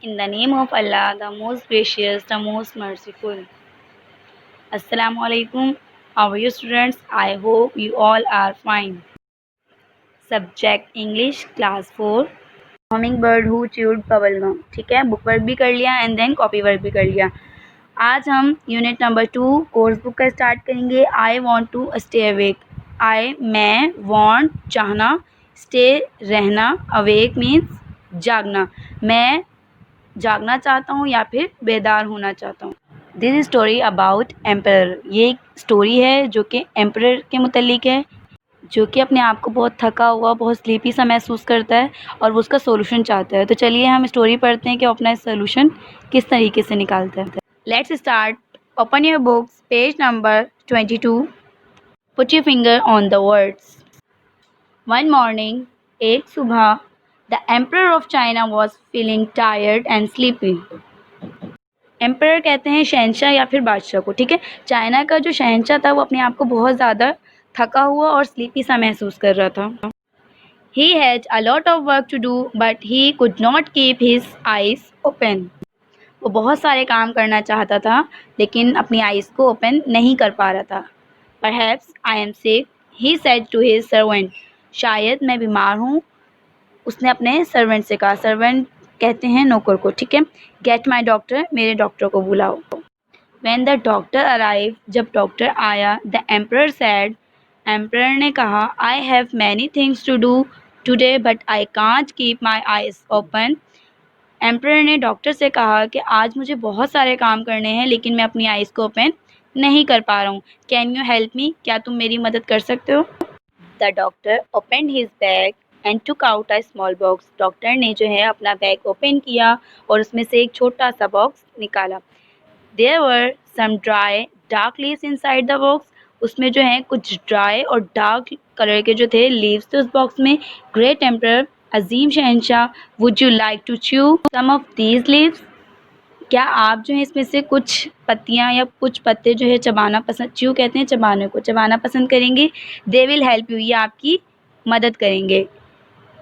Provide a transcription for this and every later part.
In the name of Allah, the most gracious, the most merciful. Assalamu alaikum. How are you students? I hope you all are fine. Subject English Class 4. Hummingbird who chewed bubblegum. ठीक है, book work भी कर लिया and then copy work भी कर लिया। आज हम यूनिट नंबर 2 कोर्स बुक का स्टार्ट करेंगे। I want to stay awake. मैं वॉन्ट चाहना, स्टे रहना, अवेक मीन्स जागना। मैं जागना चाहता हूँ या फिर बेदार होना चाहता हूँ। This story about emperor. ये एक स्टोरी है जो कि एम्पर के मुतल्लिक है, जो कि अपने आप को बहुत थका हुआ, बहुत स्लीपी सा महसूस करता है और वो उसका सोल्यूशन चाहता है। तो चलिए हम स्टोरी पढ़ते हैं कि अपना सोल्यूशन किस तरीके से निकालता है। Let's start. Open your books, page number 22। Put your finger on the words. One morning, एक सुबह, the emperor of China was feeling tired and sleepy. Emperor कहते हैं शहंशाह या फिर बादशाह को। ठीक है, चाइना का जो शहंशाह था वो अपने आप को बहुत ज़्यादा थका हुआ और स्लीपी सा महसूस कर रहा था। He had a lot of work to do, but he could not keep his eyes open. वो बहुत सारे काम करना चाहता था लेकिन अपनी आइज़ को ओपन नहीं कर पा रहा था। Perhaps I am sick, he said to his servant. शायद मैं बीमार हूँ, उसने अपने सर्वेंट से कहा। सर्वेंट कहते हैं नौकर को। ठीक है, गेट माई डॉक्टर, मेरे डॉक्टर को बुलाओ। When the doctor arrived, जब डॉक्टर आया, the emperor said, एम्पर ने कहा, I have many things to do today but I can't keep my eyes open. Emperor ने डॉक्टर से कहा कि आज मुझे बहुत सारे काम करने हैं लेकिन मैं अपनी आइज़ को ओपन नहीं कर पा रहा हूँ। कैन यू हेल्प मी, क्या तुम मेरी मदद कर सकते हो? The doctor open his bag and took out a small box. Doctor ने जो है अपना बैग ओपन किया और उसमें से एक छोटा सा बॉक्स निकाला। There were some dry dark leaves inside the box. उसमें जो है कुछ ड्राई और डार्क कलर के जो थे लीव्स थे उस बॉक्स में। ग्रेट एम्पर, अजीम शहंशाह, would you like to chew some of these leaves? क्या आप जो है इसमें से कुछ पत्तियां या कुछ पत्ते जो है चबाना पसंद, च्यू कहते हैं चबाने को, चबाना पसंद करेंगे? दे विल हेल्प यू, ये आपकी मदद करेंगे।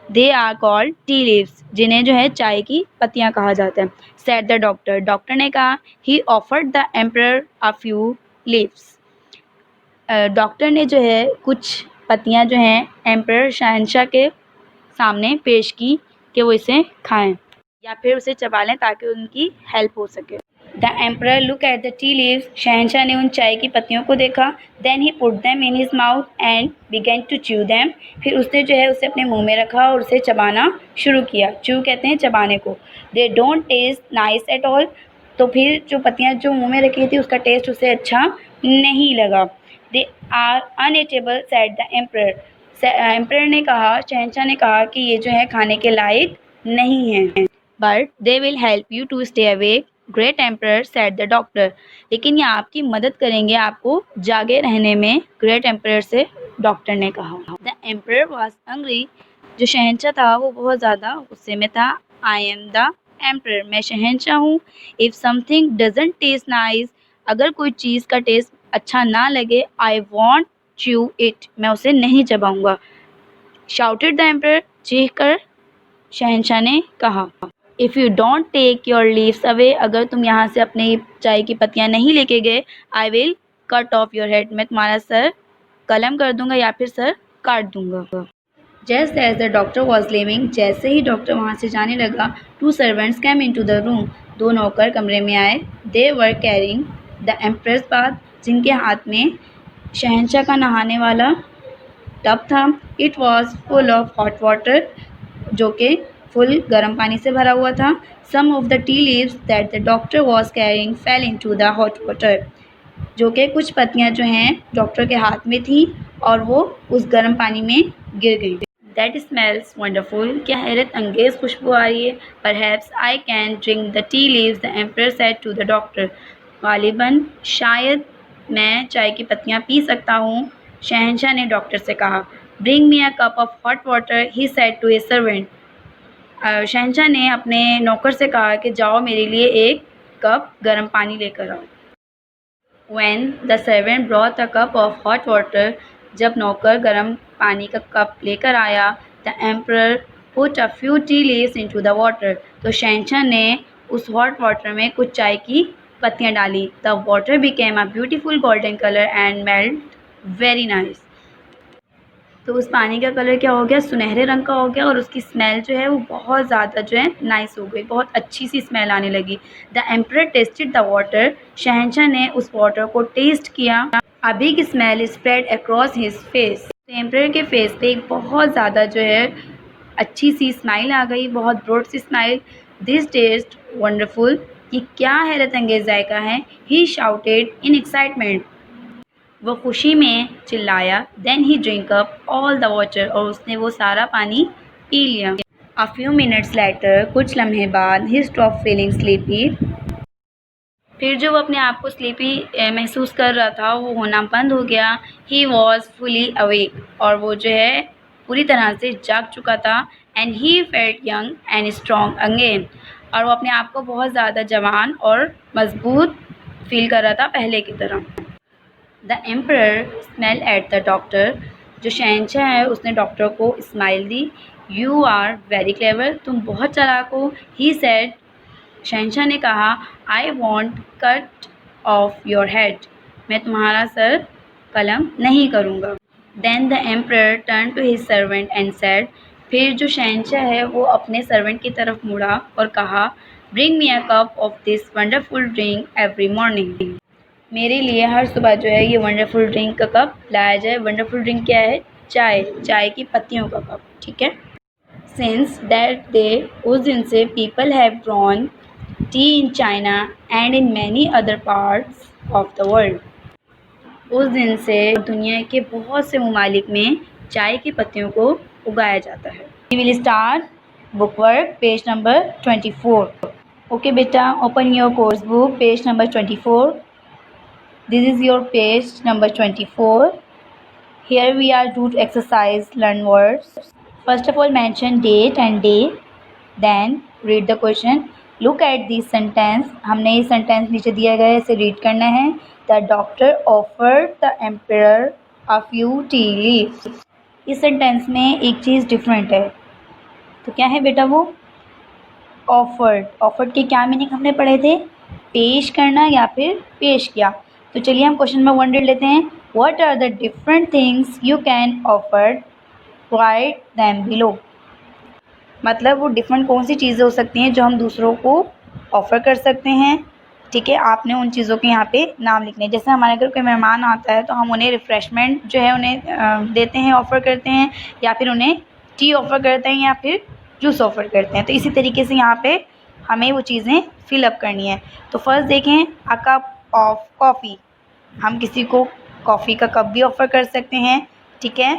They are called tea leaves, जिन्हें जो है चाय की पत्तियां कहा जाता है। सेड द डॉक्टर, डॉक्टर ने कहा। ही offered the emperor a few leaves. Doctor ने जो है कुछ पत्तियां जो हैं एम्पर शहंशाह के सामने पेश की कि वो इसे खाएं या फिर उसे चबा लें ताकि उनकी हेल्प हो सके। The emperor look at the tea leaves, शहंशाह ने उन चाय की पत्तियों को देखा। Then he put them in his mouth and began to chew them. फिर उसने जो है उसे अपने मुंह में रखा और उसे चबाना शुरू किया। च्यू कहते हैं चबाने को। They don't taste nice at all. तो फिर जो पत्तियां जो मुंह में रखी थी उसका टेस्ट उसे अच्छा नहीं लगा। They are uneatable said the emperor. Emperor ने कहा, शहंशाह ने कहा कि ये जो है खाने के लायक नहीं है। But they will help you to stay awake, great emperor said the doctor. लेकिन ये आपकी मदद करेंगे आपको जागे रहने में, ग्रेट एम्पर से डॉक्टर ने कहा। The emperor was hungry. जो शहंशाह था वो बहुत ज़्यादा गुस्से में था। आई एम द एम्पर, मैं शहंशाह हूँ। If something doesn't taste nice, अगर कोई चीज़ का टेस्ट अच्छा ना लगे, आई वॉन्ट च्यू इट, मैं उसे नहीं चबाऊँगा। शाउटेड द एम्पर, चीख कर शहंशाह ने कहा। If you don't take your leaves away, अगर तुम यहाँ से अपनी चाय की पत्तियाँ नहीं लेके गए, I will cut off your head, मैं तुम्हारा सर कलम कर दूंगा या फिर सर काट दूंगा। Just as the doctor was leaving, जैसे ही डॉक्टर वहाँ से जाने लगा, two servants came into the room, दो नौकर कमरे में आए। They were carrying the empress bath, जिनके हाथ में शहंशाह का नहाने वाला टब था। It was full of hot water, जो कि फुल गर्म पानी से भरा हुआ था। Some of the tea leaves that the doctor was carrying fail in to the hot water, जो कि कुछ पत्तियाँ जो हैं डॉक्टर के हाथ में थी और वो उस गर्म पानी में गिर गई। दैट स्मेल्स वंडरफुल, क्या हैरत अंगेज खुशबू आ रही है। Perhaps I can drink the tea leaves, the emperor said to the doctor. गालिबन शायद मैं चाय की पत्तियाँ पी सकता हूँ, शहंशाह ने डॉक्टर से कहा। Bring me a cup of hot water, he said to his servant. शहंशाह ने अपने नौकर से कहा कि जाओ मेरे लिए एक कप गर्म पानी लेकर आओ। When the servant brought a cup of hot water, जब नौकर गर्म पानी का कप लेकर आया, the emperor put a few tea leaves into the water. तो शहंशाह ने उस हॉट वाटर में कुछ चाय की पत्तियां डाली। The water became a beautiful golden colour and melt very nice. तो उस पानी का कलर क्या हो गया, सुनहरे रंग का हो गया, और उसकी स्मेल जो है वो बहुत ज़्यादा जो है नाइस हो गई, बहुत अच्छी सी स्मेल आने लगी। The emperor tested the water. शहंशाह ने उस वाटर को टेस्ट किया। A big smell spread across his face. तो एम्परर के फेस पे एक बहुत ज़्यादा जो है अच्छी सी स्माइल आ गई, बहुत ब्रॉड सी स्माइल। दिस टेस्ट वंडरफुल, कि क्या हैरत अंगेज जायका है। ही शाउटेड इन एक्साइटमेंट, वो खुशी में चिल्लाया। Then he drink up all the water, और उसने वो सारा पानी पी लिया। अ फ्यू मिनट्स लेटर, कुछ लम्हे बाद, ही स्टॉप फीलिंग स्लीपी। फिर जो वो अपने आप को स्लीपी महसूस कर रहा था वो होना बंद हो गया। ही वॉज फुली अवेक, और वो जो है पूरी तरह से जाग चुका था। And he felt young and strong again, और वो अपने आप को बहुत ज़्यादा जवान और मजबूत फील कर रहा था पहले की तरह। The emperor smell at the doctor, जो शहंशाह है उसने डॉक्टर को स्माइल दी। यू आर वेरी क्लेवर, तुम बहुत चालाक हो। ही सेड, शहंशाह ने कहा, I won't cut off your head, मैं तुम्हारा सर कलम नहीं करूँगा। Then the emperor turn to his servant and said, फिर जो शहंशाह है वो अपने सर्वेंट की तरफ मुड़ा और कहा, bring me a cup of this wonderful drink every morning, मेरे लिए हर सुबह जो है ये वंडरफुल ड्रिंक का कप लाया जाए। वंडरफुल ड्रिंक क्या है, चाय, चाय की पत्तियों का कप, ठीक है। सिंस दैट डे, उस दिन से people have drawn T in China and in many other parts of the world, उस दिन से दुनिया के बहुत से ममालिक में चाय की पत्तियों को उगाया जाता है। We will start book work, page number 24। Okay बेटा, open your course book, page number 24। This is your page number 24. Here we are to exercise learn words. First of all, mention date and day. Then read the question. Look at this sentence. हमने ये sentence नीचे दिया गया है, इसे read करना है. The doctor offered the emperor a few tea leaves. इस sentence में एक चीज़ different है, तो क्या है बेटा वो? Offered. Offered के क्या मीनिंग हमने पढ़े थे? पेश करना या फिर पेश किया। तो चलिए हम क्वेश्चन नंबर 1 लेते हैं। What are the different things you can offer, write them below. मतलब वो डिफरेंट कौन सी चीज़ें हो सकती हैं जो हम दूसरों को ऑफ़र कर सकते हैं, ठीक है। आपने उन चीज़ों के यहाँ पे नाम लिखने, जैसे हमारे घर कोई मेहमान आता है तो हम उन्हें रिफ़्रेशमेंट जो है उन्हें देते हैं, ऑफ़र करते हैं, या फिर उन्हें टी ऑफ़र करते हैं, या फिर जूस ऑफ़र करते हैं। तो इसी तरीके से यहाँ पे हमें वो चीज़ें फिलअप करनी है। तो फर्स्ट देखें, अ कप ऑफ कॉफ़ी, हम किसी को कॉफ़ी का कप भी ऑफ़र कर सकते हैं, ठीक है।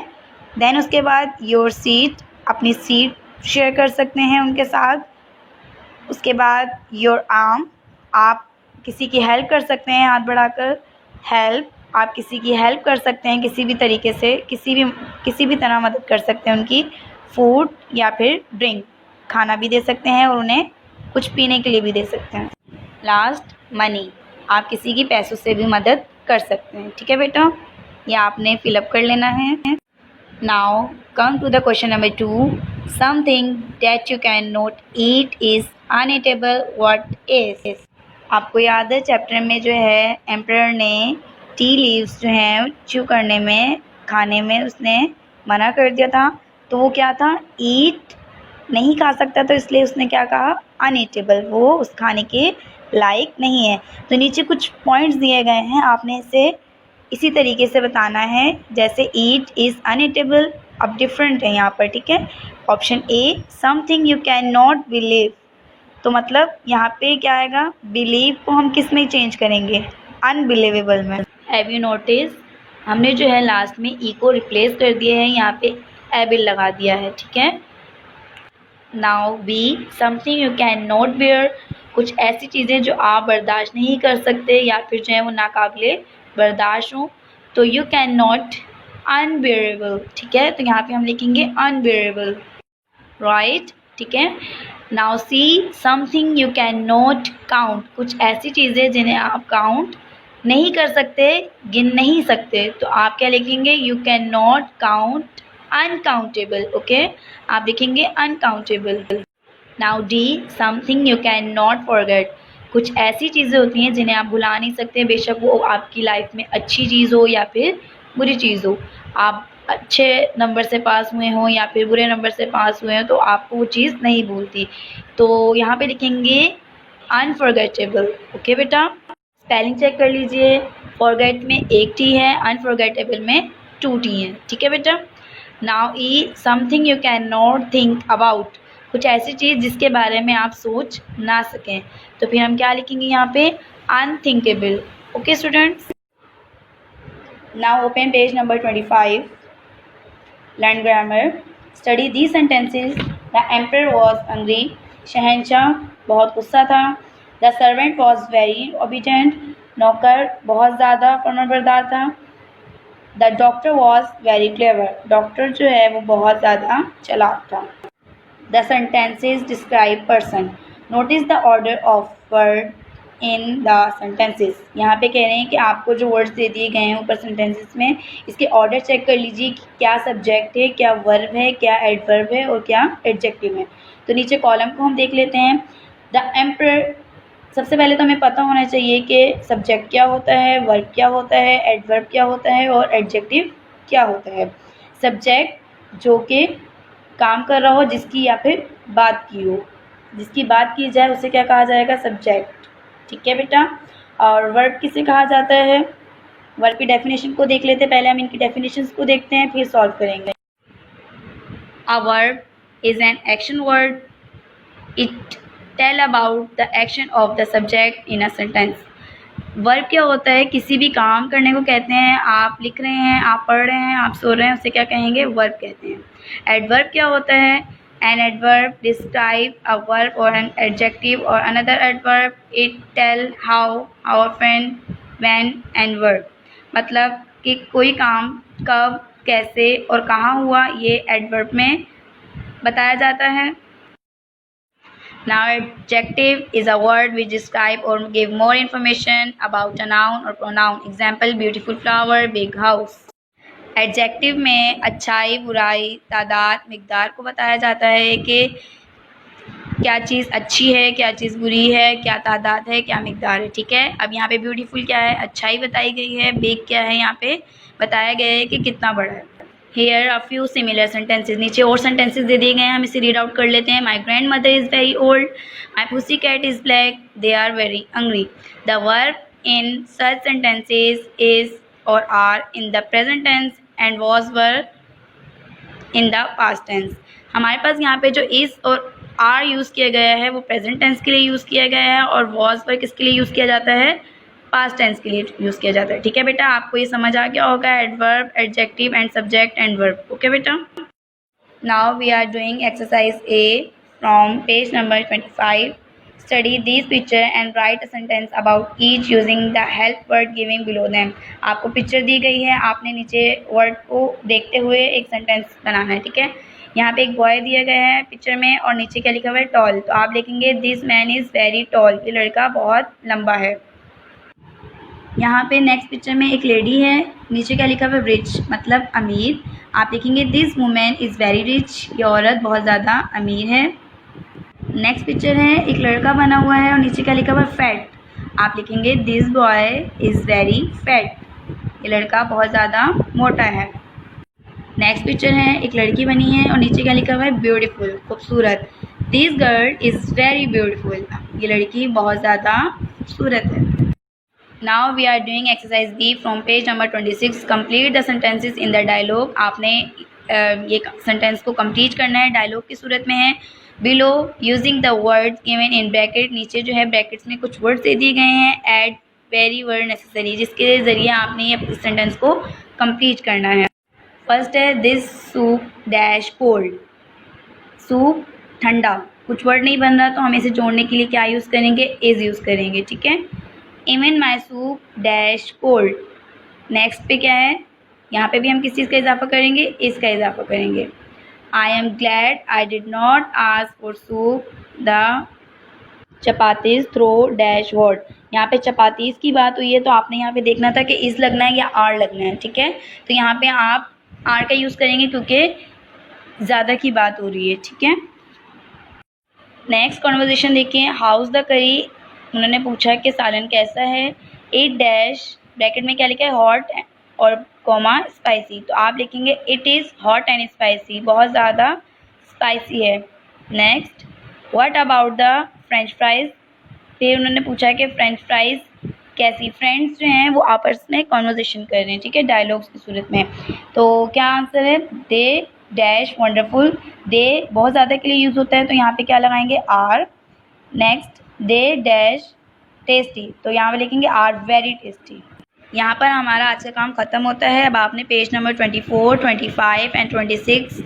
देन उसके बाद योर सीट, अपनी सीट शेयर कर सकते हैं उनके साथ। उसके बाद योर आर्म, आप किसी की हेल्प कर सकते हैं हाथ बढ़ाकर। हेल्प, आप किसी की हेल्प कर सकते हैं किसी भी तरीके से, किसी भी तरह मदद कर सकते हैं उनकी। फूड या फिर ड्रिंक, खाना भी दे सकते हैं और उन्हें कुछ पीने के लिए भी दे सकते हैं। लास्ट मनी, आप किसी की पैसों से भी मदद कर सकते हैं, ठीक है बेटा। ये आपने फिलअप कर लेना है। Now come to the question number 2। Something that you can not eat is uneatable, what is. आपको याद है चैप्टर में जो है एम्परर ने टी लीव्स जो हैं च्यू करने में, खाने में उसने मना कर दिया था। तो वो क्या था, ईट नहीं खा सकता, तो इसलिए उसने क्या कहा, अनईटेबल, वो उस खाने के लायक नहीं है। तो नीचे कुछ पॉइंट्स दिए गए हैं, आपने इसे इसी तरीके से बताना है जैसे ईट इज़ अनईटेबल। अब डिफरेंट है यहाँ पर, ठीक है। Option A, something you can not believe, तो मतलब यहाँ पे क्या आएगा, बिलीव को हम किस में चेंज करेंगे, अनबिलीवेबल में। हैव यू नोटिस, हमने जो है लास्ट में ई को रिप्लेस कर दिया है, यहाँ पे एबल लगा दिया है, ठीक है। Now B, something you can not bear, कुछ ऐसी चीज़ें जो आप बर्दाश्त नहीं कर सकते या फिर जो है वो नाकाबिले बर्दाश्त हो, तो यू कैन नॉट अनबेरेबल, ठीक है। तो यहाँ पे हम लिखेंगे अनबेरेबल, राइट, ठीक है। Now see, something you can not count, कुछ ऐसी चीज़ें जिन्हें आप काउंट नहीं कर सकते, गिन नहीं सकते, तो आप क्या लिखेंगे, you can not count uncountable, okay, आप लिखेंगे uncountable. Now D, something you can not forget, कुछ ऐसी चीज़ें होती हैं जिन्हें आप भुला नहीं सकते, बेशक वो आपकी लाइफ में अच्छी चीज़ हो या फिर बुरी चीज़ हो। आप अच्छे नंबर से पास हुए हों या फिर बुरे नंबर से पास हुए हैं तो आपको वो चीज़ नहीं भूलती। तो यहाँ पे लिखेंगे अनफॉरगेटेबल, ओके बेटा। स्पेलिंग चेक कर लीजिए, फॉरगेट में एक टी है, अनफॉरगेटेबल में 2 टी है, ठीक है बेटा। Now E, something you can not think about, कुछ ऐसी चीज़ जिसके बारे में आप सोच ना सकें, तो फिर हम क्या लिखेंगे यहाँ पे, unthinkable, okay students. Now open page number 25, learn grammar, study the sentences. The emperor was angry, शहंशाह बहुत गुस्सा था। The servant was very obedient, नौकर बहुत ज़्यादा फरमाबरदार था। The doctor was very clever, doctor जो है वो बहुत ज़्यादा चालाक था। The sentences describe person. Notice the order of word in the sentences. यहाँ पे कह रहे हैं कि आपको जो वर्ड्स दे दिए गए हैं ऊपर सेंटेंसेस में, इसके ऑर्डर चेक कर लीजिए कि क्या सब्जेक्ट है, क्या वर्ब है, क्या एडवर्ब है और क्या एडजेक्टिव है। तो नीचे कॉलम को हम देख लेते हैं। द एम्पर, सबसे पहले तो हमें पता होना चाहिए कि सब्जेक्ट क्या होता है, वर्ब क्या होता है, एडवर्ब क्या होता है और एडजेक्टिव क्या होता है। सब्जेक्ट जो कि काम कर रहा हो, जिसकी या फिर बात की हो, जिसकी बात की जाए उसे क्या कहा जाएगा, सब्जेक्ट, ठीक है बेटा। और वर्ब किसे कहा जाता है, वर्ब की डेफिनेशन को देख लेते हैं। पहले हम इनकी डेफिनेशंस को देखते हैं फिर सॉल्व करेंगे। A verb is an action word, it tell about the action of the subject in a sentence. Verb क्या होता है, किसी भी काम करने को कहते हैं। आप लिख रहे हैं, आप पढ़ रहे हैं, आप सो रहे हैं, उसे क्या कहेंगे, वर्ब कहते हैं। एडवर्ब क्या होता है, an adverb describe a verb और एन एडजेक्टिव और another adverb, it tell how, often, when and verb, मतलब कि कोई काम कब, कैसे और कहाँ हुआ, ये एडवर्ब में बताया जाता है। Now adjective is a word which describe or give more information about a noun or pronoun. Example, beautiful flower, big house. Adjective में अच्छाई, बुराई, तादाद, मिकदार को बताया जाता है कि क्या चीज़ अच्छी है, क्या चीज़ बुरी है, क्या तादाद है, क्या मिकदार है, ठीक है। अब यहाँ पे ब्यूटीफुल क्या है, अच्छाई बताई गई है। बिग क्या है, यहाँ पे बताया गया है कि कितना बड़ा है। Here a few similar sentences, नीचे और सेंटेंसेज दे दिए गए हैं, हम इसे रीड आउट कर लेते हैं। My grandmother is very old, my pussy cat is black, they are very hungry. The verb in such sentences is और are in the present tense and was were in the past tense. हमारे पास यहाँ पे जो is और R use किया गया है वो प्रेजेंट टेंस के लिए यूज़ किया गया है और वॉज पर किसके लिए यूज़ किया जाता है, पास्ट टेंस के लिए यूज़ किया जाता है, ठीक है बेटा। आपको ये समझ आ गया होगा, adverb, adjective and subject and verb, okay बेटा। Now we are doing exercise A from page number 25। Study this picture and write a sentence about each using the help word giving below them. आपको picture दी गई है, आपने नीचे word को देखते हुए एक सेंटेंस बनाना है, ठीक है। यहाँ पे एक बॉय दिया गया है पिक्चर में और नीचे क्या लिखा हुआ है, टॉल, तो आप लिखेंगे this man is very tall, ये लड़का बहुत लंबा है। यहाँ पे नेक्स्ट पिक्चर में एक लेडी है, नीचे क्या लिखा हुआ है, रिच, मतलब अमीर, आप लिखेंगे this women is very rich, ये औरत बहुत ज़्यादा अमीर है। नेक्स्ट पिक्चर है, एक लड़का बना हुआ है और नीचे क्या लिखा हुआ है, फैट, आप लिखेंगे this boy is very fat, ये लड़का बहुत ज़्यादा मोटा है। नेक्स्ट पिक्चर है, एक लड़की बनी है और नीचे क्या लिखा हुआ है, ब्यूटीफुल, खूबसूरत, this girl is very beautiful, ये लड़की बहुत ज़्यादा खूबसूरत है। Now we are doing exercise B from page number 26। Complete the sentences in the dialogue. आपने ये सेंटेंस को कंप्लीट करना है, डायलॉग की सूरत में है। Below using the words given in bracket, नीचे जो है ब्रैकेट्स में कुछ वर्ड्स दे दिए गए हैं। ऐड वेरी वर्ड नेसेसरी, जिसके ज़रिए आपने ये सेंटेंस को कंप्लीट करना है। फर्स्ट है this soup dash cold, soup ठंडा, कुछ वर्ड नहीं बन रहा तो हम इसे जोड़ने के लिए क्या यूज़ करेंगे, इज़ यूज़ करेंगे, ठीक है। Even my soup dash cold, next पे क्या है, यहाँ पे भी हम किस चीज़ का इजाफा करेंगे, इसका इजाफा करेंगे। I am glad I did not ask for soup the chapatis throw dash word, यहाँ पे चपातीज की बात हुई है तो आपने यहाँ पे देखना था कि इस लगना है या आर लगना है, ठीक है। तो यहाँ पे आप आर का यूज़ करेंगे क्योंकि ज़्यादा की बात हो रही है, ठीक है। नेक्स्ट कॉन्वर्जेशन देखिए, हाउस द करी, उन्होंने पूछा कि सालन कैसा है। इट डैश, ब्रैकेट में क्या लिखा है, हॉट और कॉमा स्पाइसी, तो आप लिखेंगे it is hot and spicy, बहुत ज़्यादा स्पाइसी है। Next, what about the French fries, फिर उन्होंने पूछा कि फ्रेंच फ्राइज कैसी, फ्रेंड्स जो हैं वो आपस में कॉन्वर्जेशन कर रहे हैं, ठीक है, डायलॉग्स की सूरत में। तो क्या आंसर है, दे डैश वंडरफुल, दे बहुत ज़्यादा के लिए यूज़ होता है तो यहाँ पे क्या लगाएंगे, are. Next, they dash tasty, तो यहाँ पे लिखेंगे आर वेरी टेस्टी। यहाँ पर हमारा आज का काम ख़त्म होता है। अब आपने page number 24, 25 and 26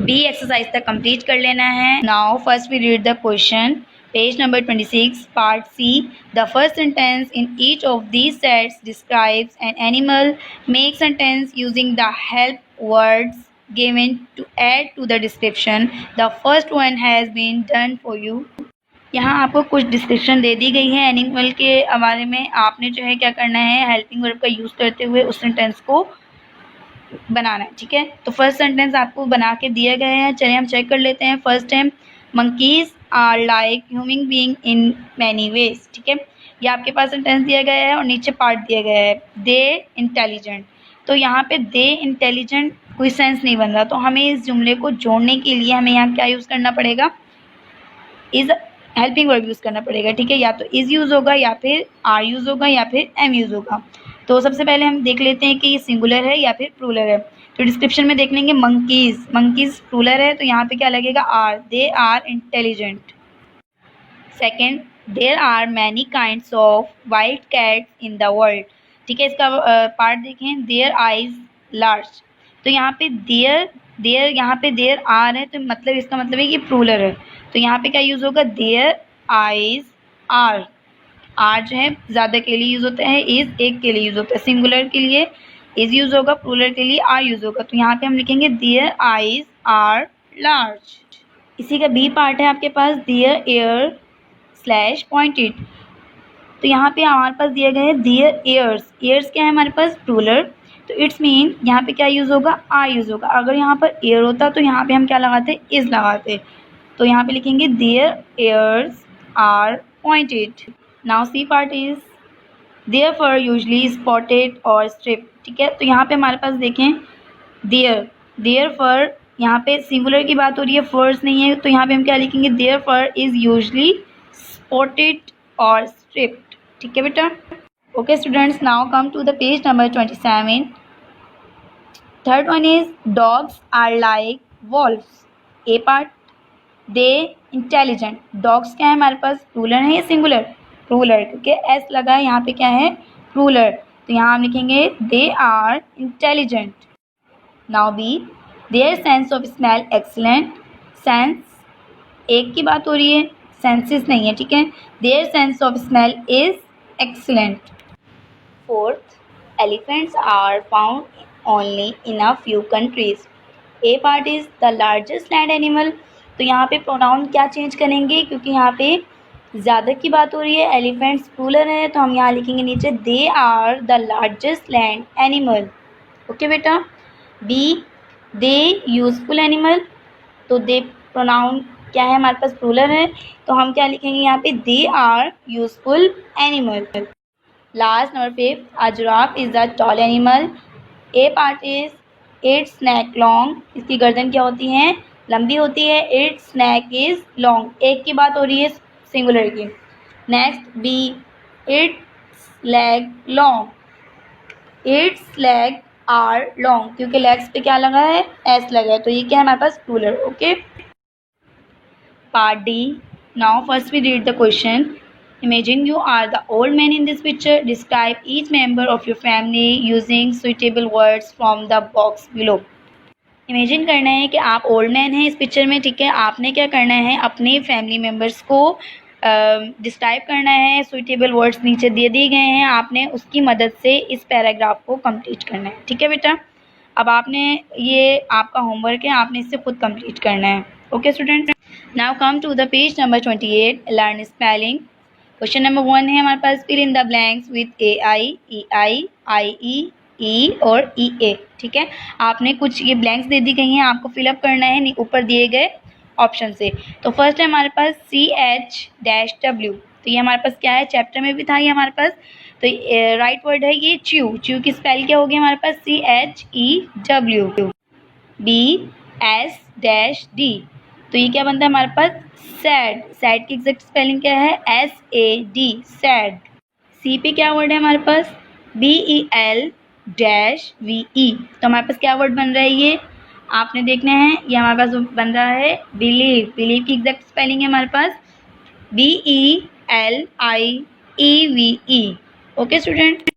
B exercise तक कंप्लीट कर लेना है। Now first we read the question, page number 26, part C. The first sentence in each of these sets describes an animal, make sentence using the help words given to add to the description. The first one has been done for you. यहाँ आपको कुछ description दे दी गई है animal के बारे में, आपने जो है क्या करना है, हेल्पिंग वर्ब का यूज़ करते हुए उस सेंटेंस को बनाना है, ठीक है। तो फर्स्ट सेंटेंस आपको बना के दिया गया है, चलिए हम चेक कर लेते हैं। फर्स्ट है, monkeys are like human being in many ways, ठीक है। ये आपके पास सेंटेंस दिया गया है और नीचे पार्ट दिया गया है, दे इंटेलिजेंट। तो यहाँ पे दे इंटेलिजेंट कोई सेंस नहीं बन रहा, तो हमें इस जुमले को जोड़ने के लिए हमें यहाँ क्या यूज़ करना पड़ेगा, इज हेल्पिंग वर्ब यूज़ करना पड़ेगा, ठीक है। या तो इज़ यूज़ होगा, या फिर आर यूज़ होगा, या फिर एम यूज़ होगा। तो सबसे पहले हम देख लेते हैं कि ये सिंगुलर है या फिर प्लूरल है। तो डिस्क्रिप्शन में देख लेंगे मंकीज़, मंकीज़ प्लूरल है तो यहाँ पे क्या लगेगा, are, they are intelligent. Second, there are many kinds of wild cats in the world, ठीक है। इसका पार्ट देखें, देयर आइज लार्ज, तो यहाँ पे देयर यहाँ पे देयर आर है तो मतलब इसका मतलब है कि प्लूरल है, तो यहाँ पे क्या यूज़ होगा, देयर आइज आर। आर जो है ज़्यादा के लिए यूज़ होता है, इज़ एक के लिए यूज़ होता है, सिंगुलर के लिए इज़ यूज़ होगा, प्लूरल के लिए आर यूज़ होगा। तो यहाँ पे हम लिखेंगे देयर आइज आर लार्ज। इसी का बी पार्ट है आपके पास, देयर एयर स्लैश पॉइंटेड, तो यहाँ पे हमारे पास दिया गया है देयर एयर्स, एयर्स क्या है हमारे पास, प्लूरल, तो इट्स मीन यहाँ पे क्या यूज़ होगा, आर यूज़ होगा। अगर यहाँ पर एयर होता तो यहाँ पे हम क्या लगाते, इज़ लगाते, तो यहाँ पे लिखेंगे their ears are pointed. Now C part is their fur usually spotted or strip, ठीक है। तो यहाँ पे हमारे पास देखें देयर फर, यहाँ पे सिंगुलर की बात हो रही है, फर्स नहीं है, तो यहाँ पे हम क्या लिखेंगे, their fur is usually spotted or striped, ठीक है बेटा। Okay students, now come to the page number 27। Third one is dogs are like wolves, A part, they intelligent, dogs क्या है हमारे पास, प्लूरल है या सिंगुलर, प्लूरल, क्योंकि एस लगा है यहाँ पे क्या है, प्लूरल, तो यहाँ हम लिखेंगे they are intelligent. Now B, their sense of smell excellent, sense एक की बात हो रही है, सेंसेस नहीं है, ठीक है। Their sense of smell is excellent. Fourth, elephants are found only in a few countries, A part is the largest land animal, तो यहाँ पे प्रोनाउन क्या चेंज करेंगे, क्योंकि यहाँ पे ज़्यादा की बात हो रही है, एलिफेंट्स प्लूरल है, तो हम यहाँ लिखेंगे नीचे they are the largest land animal, okay बेटा। बी, दे यूजफुल एनिमल, तो दे प्रोनाउन क्या है हमारे पास, प्लूरल है, तो हम क्या लिखेंगे यहाँ पे, they are useful animal. Last number 5, a giraffe is the tall animal, A part is its neck long, इसकी गर्दन क्या होती है, लंबी होती है, इट्स नेक इज लॉन्ग, एक की बात हो रही है सिंगुलर की। Next B, its leg long, its leg are long, क्योंकि लेग्स पे क्या लगा है, एस लगा है, तो ये क्या है हमारे पास, plural, okay. Part D, now first we read the question. Imagine you are the old man in this picture. Describe each member of your family using suitable words from the box below. Imagine करना है कि आप old man हैं इस picture में, ठीक है। आपने क्या करना है, अपने फैमिली मेम्बर्स को डिस्क्राइब करना है, सुइटेबल वर्ड्स नीचे दे दिए गए हैं, आपने उसकी मदद से इस पैराग्राफ को कंप्लीट करना है, ठीक है बेटा। अब आपने, ये आपका होमवर्क है, आपने इसे खुद कंप्लीट करना है, okay student. Now come to the page number 28, learn spelling. Question number 1 है हमारे पास, fill in the blanks with A I, E I, I E, E और ई ए। ठीक है, आपने कुछ ये ब्लैंक्स दे दी गई हैं, आपको फिलअप करना है ऊपर दिए गए ऑप्शन से। तो फर्स्ट है हमारे पास CH-W, तो ये हमारे पास क्या है, चैप्टर में भी था ये हमारे पास। तो राइट वर्ड है ये च्यू। च्यू की स्पेल क्या होगी हमारे पास, CHEW। BS-D, तो ये क्या बनता है हमारे पास, सैड। सैड की एग्जैक्ट स्पेलिंग क्या है, SAD, सैड। सी पे क्या वर्ड है हमारे पास, BEL-VE, तो हमारे पास क्या वर्ड बन रहा है, ये आपने देखना है। ये हमारे पास बन रहा है बिलीव। बिलीव की एग्जैक्ट स्पेलिंग है हमारे पास BELIEVE। Okay student,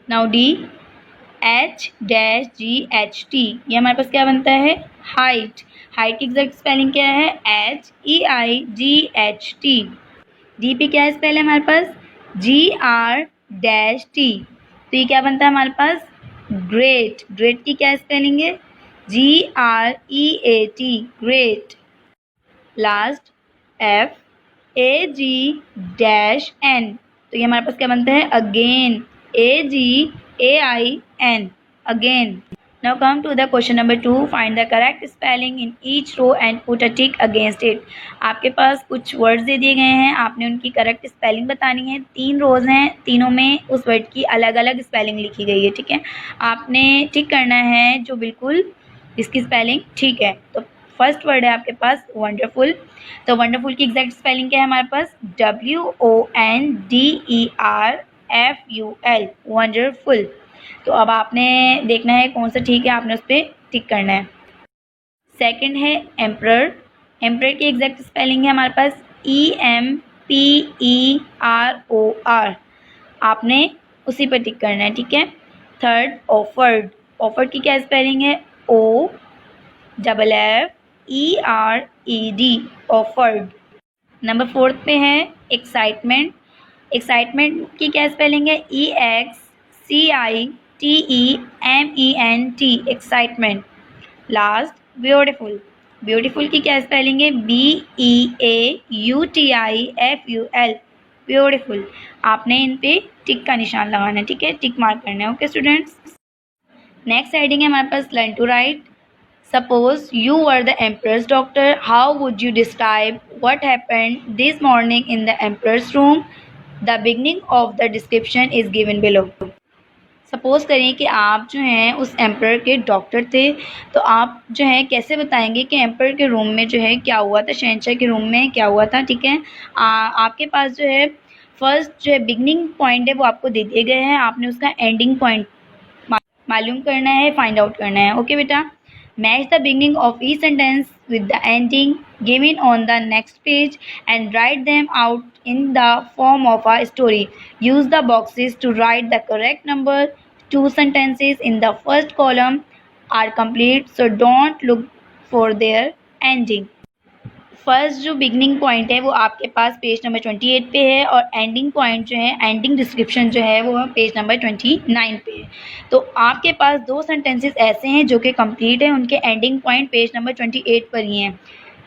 now DH-GHT, ये हमारे पास क्या बनता है, हाइट। हाइट की एग्जैक्ट स्पेलिंग क्या है, HEIGHT। डी पे क्या स्पेल है हमारे पास, GR-T, तो ये क्या बनता है हमारे पास, ग्रेट। ग्रेट की क्या स्पेलिंग है, GREAT, ग्रेट। लास्ट FAG-N, तो ये हमारे पास क्या बनता है, again. AGAIN, again. Now come to the question number 2. Find the correct spelling in each row and put a tick against it. आपके पास कुछ वर्ड्स दे दिए गए हैं, आपने उनकी करेक्ट स्पेलिंग बतानी है। 3 रोज हैं, तीनों में उस वर्ड की अलग अलग स्पेलिंग लिखी गई है। ठीक है, आपने टिक करना है जो बिल्कुल इसकी स्पेलिंग ठीक है। तो फर्स्ट वर्ड है आपके पास वंडरफुल, तो वंडरफुल की एग्जैक्ट स्पेलिंग क्या है हमारे पास, WONDERFUL, वंडरफुल। तो अब आपने देखना है कौन सा ठीक है, आपने उस पर टिक करना है। सेकंड है एम्परर। एम्परर की एग्जैक्ट स्पेलिंग है हमारे पास EMPEROR, आपने उसी पर टिक करना है। ठीक है, थर्ड ऑफर्ड। ऑफर्ड की क्या स्पेलिंग है, OFFERED, ऑफर्ड। नंबर 4 पे है एक्साइटमेंट। एक्साइटमेंट की क्या स्पेलिंग है, EXCITEMENT, excitement. Last beautiful. Beautiful की क्या स्पेलिंग है, BEAUTIFUL, ब्यूटीफुल। आपने इन पे टिक का निशान लगाना है। ठीक है, टिक मार्क करना है। ओके स्टूडेंट्स, नेक्स्ट हेडिंग है हमारे पास learn to write. Suppose you were the emperor's doctor, how would you describe what happened this morning in the emperor's room? The beginning of the description is given below. Suppose करें कि आप जो हैं उस emperor के doctor थे, तो आप जो है कैसे बताएंगे कि एम्पर के रूम में जो है क्या हुआ था, शहंशाह के रूम में क्या हुआ था। ठीक है, आपके पास जो है फर्स्ट जो है बिगनिंग पॉइंट है वो आपको दे दिए गए हैं, आपने उसका एंडिंग पॉइंट मालूम करना है, फाइंड आउट करना है। ओके बेटा, match the beginning of each sentence with the ending given on the next page and write them out in the form of a story. Use the boxes to write the correct number. 2 sentences in the first column are complete, so don't look for their ending. First जो beginning point है वो आपके पास page number 28 पे है, और ending point जो है, ending description जो है वो पेज नंबर 29 पे है। तो आपके पास 2 सेंटेंसेस ऐसे हैं जो कि कंप्लीट है, उनके एंडिंग पॉइंट पेज नंबर 28 पर ही हैं।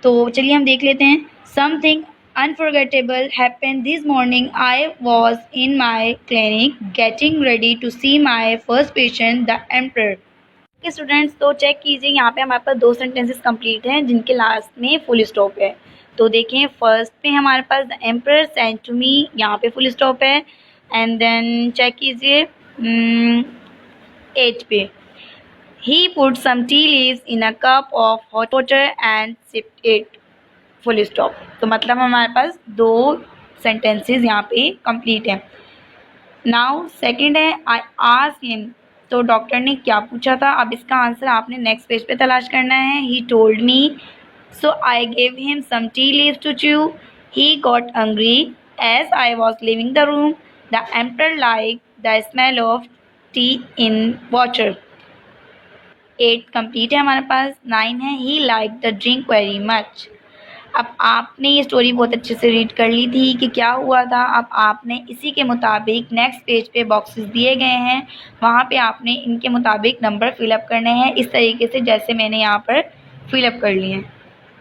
तो चलिए हम देख लेते हैं। Something unforgettable happened this morning, I was in my clinic getting ready to see my first patient the emperor. Okay students, तो चेक कीजिए, यहाँ पे हमारे पास 2 सेंटेंसेस कंप्लीट हैं जिनके लास्ट में फुल स्टॉप है। तो देखें, फर्स्ट पे हमारे पास the emperor sent to me, यहाँ पे फुल स्टॉप है। एंड देन चेक कीजिए 8 पे, he put some tea leaves in a cup of hot water and sipped it, full stop. तो मतलब हमारे पास 2 सेंटेंसेस यहाँ पे कंप्लीट हैं। नाउ सेकेंड है आई आस्क्ड हिम, तो डॉक्टर ने क्या पूछा था, अब इसका आंसर आपने नेक्स्ट पेज पे तलाश करना है। He told me, so I gave him some tea leaves to chew, he got hungry as I was leaving the room, the emperor like the smell of tea in water. 8 complete है हमारे पास। 9 है he like the drink very much. अब आपने ये story बहुत अच्छे से रीड कर ली थी कि क्या हुआ था। अब आपने इसी के मुताबिक नेक्स्ट पेज पे बॉक्सेस दिए गए हैं, वहाँ पे आपने इनके मुताबिक नंबर फिलअप करने हैं, इस तरीके से जैसे मैंने यहाँ पर फिलअप कर लिए हैं।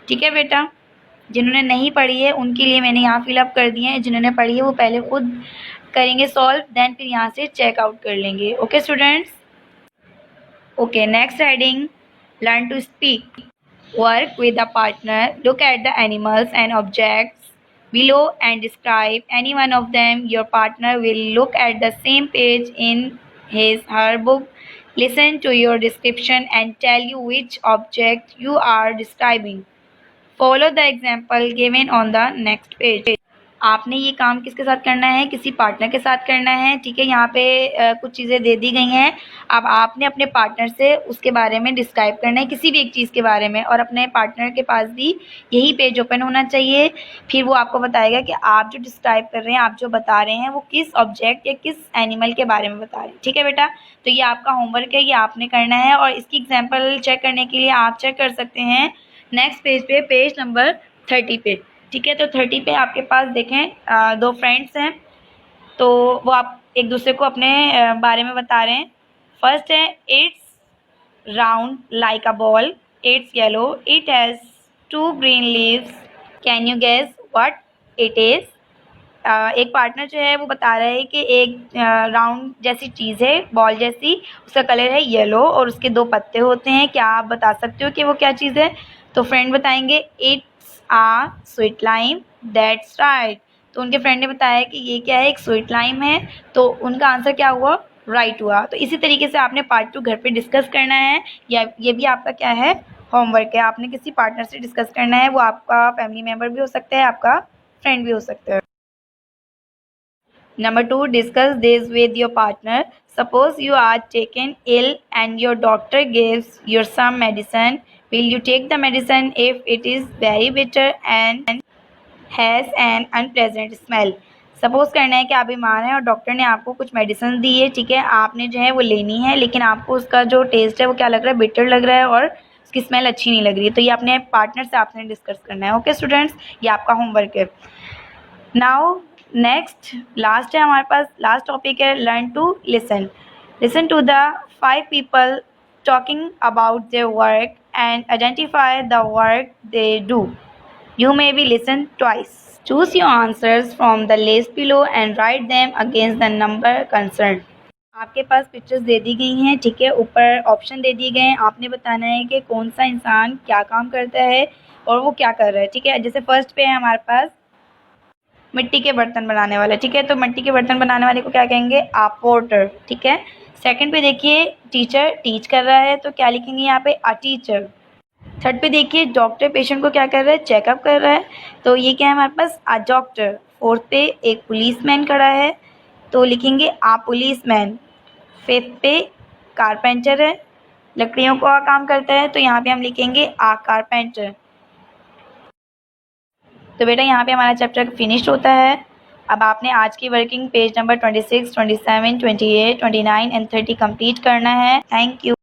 ठीक है बेटा, जिन्होंने नहीं पढ़ी है उनके लिए मैंने यहाँ फिलअप कर दिए हैं, जिन्होंने पढ़ी है वो पहले खुद करेंगे सॉल्व, देन फिर यहाँ से चेकआउट कर लेंगे। Okay students. Okay, next heading, learn to speak. Work with a partner. Look at the animals and objects below and describe any one of them. Your partner will look at the same page in his/her book, listen to your description and tell you which object you are describing. Follow the example given on the next page. आपने ये काम किसके साथ करना है? किसी partner के साथ करना है। ठीक है, यहाँ पे कुछ चीज़ें दे दी गई हैं। अब आपने अपने पार्टनर से उसके बारे में डिस्क्राइब करना है, किसी भी एक चीज़ के बारे में, और अपने पार्टनर के पास भी यही पेज ओपन होना चाहिए। फिर वो आपको बताएगा कि आप जो डिस्क्राइब कर रहे हैं, आप जो बता रहे हैं, वो किस ऑब्जेक्ट या किस एनिमल के बारे में बता रहे हैं। ठीक है बेटा, तो ये आपका होमवर्क है, ये आपने करना है। और इसकी एग्जाम्पल चेक करने के लिए आप चेक कर सकते हैं नेक्स्ट पेज पे, पेज नंबर 30 पे। ठीक है, तो 30 पे आपके पास देखें दो फ्रेंड्स हैं, तो वो आप एक दूसरे को अपने बारे में बता रहे हैं। फर्स्ट है, it's round like a ball, it's yellow, it has 2 green leaves, can you guess what it is. एक पार्टनर जो है वो बता रहा है कि एक राउंड जैसी चीज़ है, बॉल जैसी, उसका कलर है येलो और उसके 2 पत्ते होते हैं। क्या आप बता सकते हो कि वो क्या चीज़ है? तो फ्रेंड बताएंगे it's a sweet lime, that's right. तो उनके फ्रेंड ने बताया कि ये क्या है? एक स्वीट लाइम है। तो उनका आंसर क्या हुआ? राइट हुआ। तो इसी तरीके से आपने पार्ट 2 घर पे डिस्कस करना है, या ये भी आपका क्या है? होमवर्क है। आपने किसी पार्टनर से डिस्कस करना है, वो आपका फैमिली मेम्बर भी हो सकता है, आपका फ्रेंड भी हो सकता है। Number 2, discuss this with your partner. Suppose you are taken ill and your doctor gives you some medicine. Will you take the medicine if it is very bitter and has an unpleasant smell? Suppose करना है कि आप बीमार हैं और doctor ने आपको कुछ मेडिसिन दी है। ठीक है, आपने जो है वो लेनी है, लेकिन आपको उसका जो टेस्ट है वो क्या लग रहा है? बिटर लग रहा है और उसकी स्मेल अच्छी नहीं लग रही है। तो ये अपने पार्टनर से आपने डिस्कस करना है। ओके स्टूडेंट्स, ये आपका होमवर्क है। नाउ नेक्स्ट लास्ट है हमारे पास, लास्ट टॉपिक है learn to listen. Listen to the 5 people talking about their work and identify the work they do. You may be listen twice. Choose your answers from the list below and write them against the number concerned. आपके पास pictures दे दी गई हैं। ठीक है, ऊपर option दे दिए गए हैं, आपने बताना है कि कौन सा इंसान क्या काम करता है और वो क्या कर रहा है। ठीक है, जैसे फर्स्ट पे है हमारे पास मिट्टी के बर्तन बनाने वाला। ठीक है, तो मिट्टी के बर्तन बनाने वाले को क्या कहेंगे? आप पोर्टर। ठीक है, सेकंड पे देखिए टीचर टीच कर रहा है, तो क्या लिखेंगे यहाँ पे? A teacher. थर्ड पे देखिए डॉक्टर पेशेंट को क्या कर रहा है? चेकअप कर रहा है, तो ये क्या है हमारे पास? A doctor. फोर्थ पे एक पुलिसमैन खड़ा है, तो लिखेंगे आ पुलिसमैन। फिफ्थ पे कारपेंटर है, लकड़ियों का काम करता है, तो यहाँ पे हम लिखेंगे आ कारपेंटर। तो बेटा यहाँ पे हमारा चैप्टर फिनिश्ड होता है। अब आपने आज की working page number 26, 27, 28, 29 and 30 complete करना है। Thank you.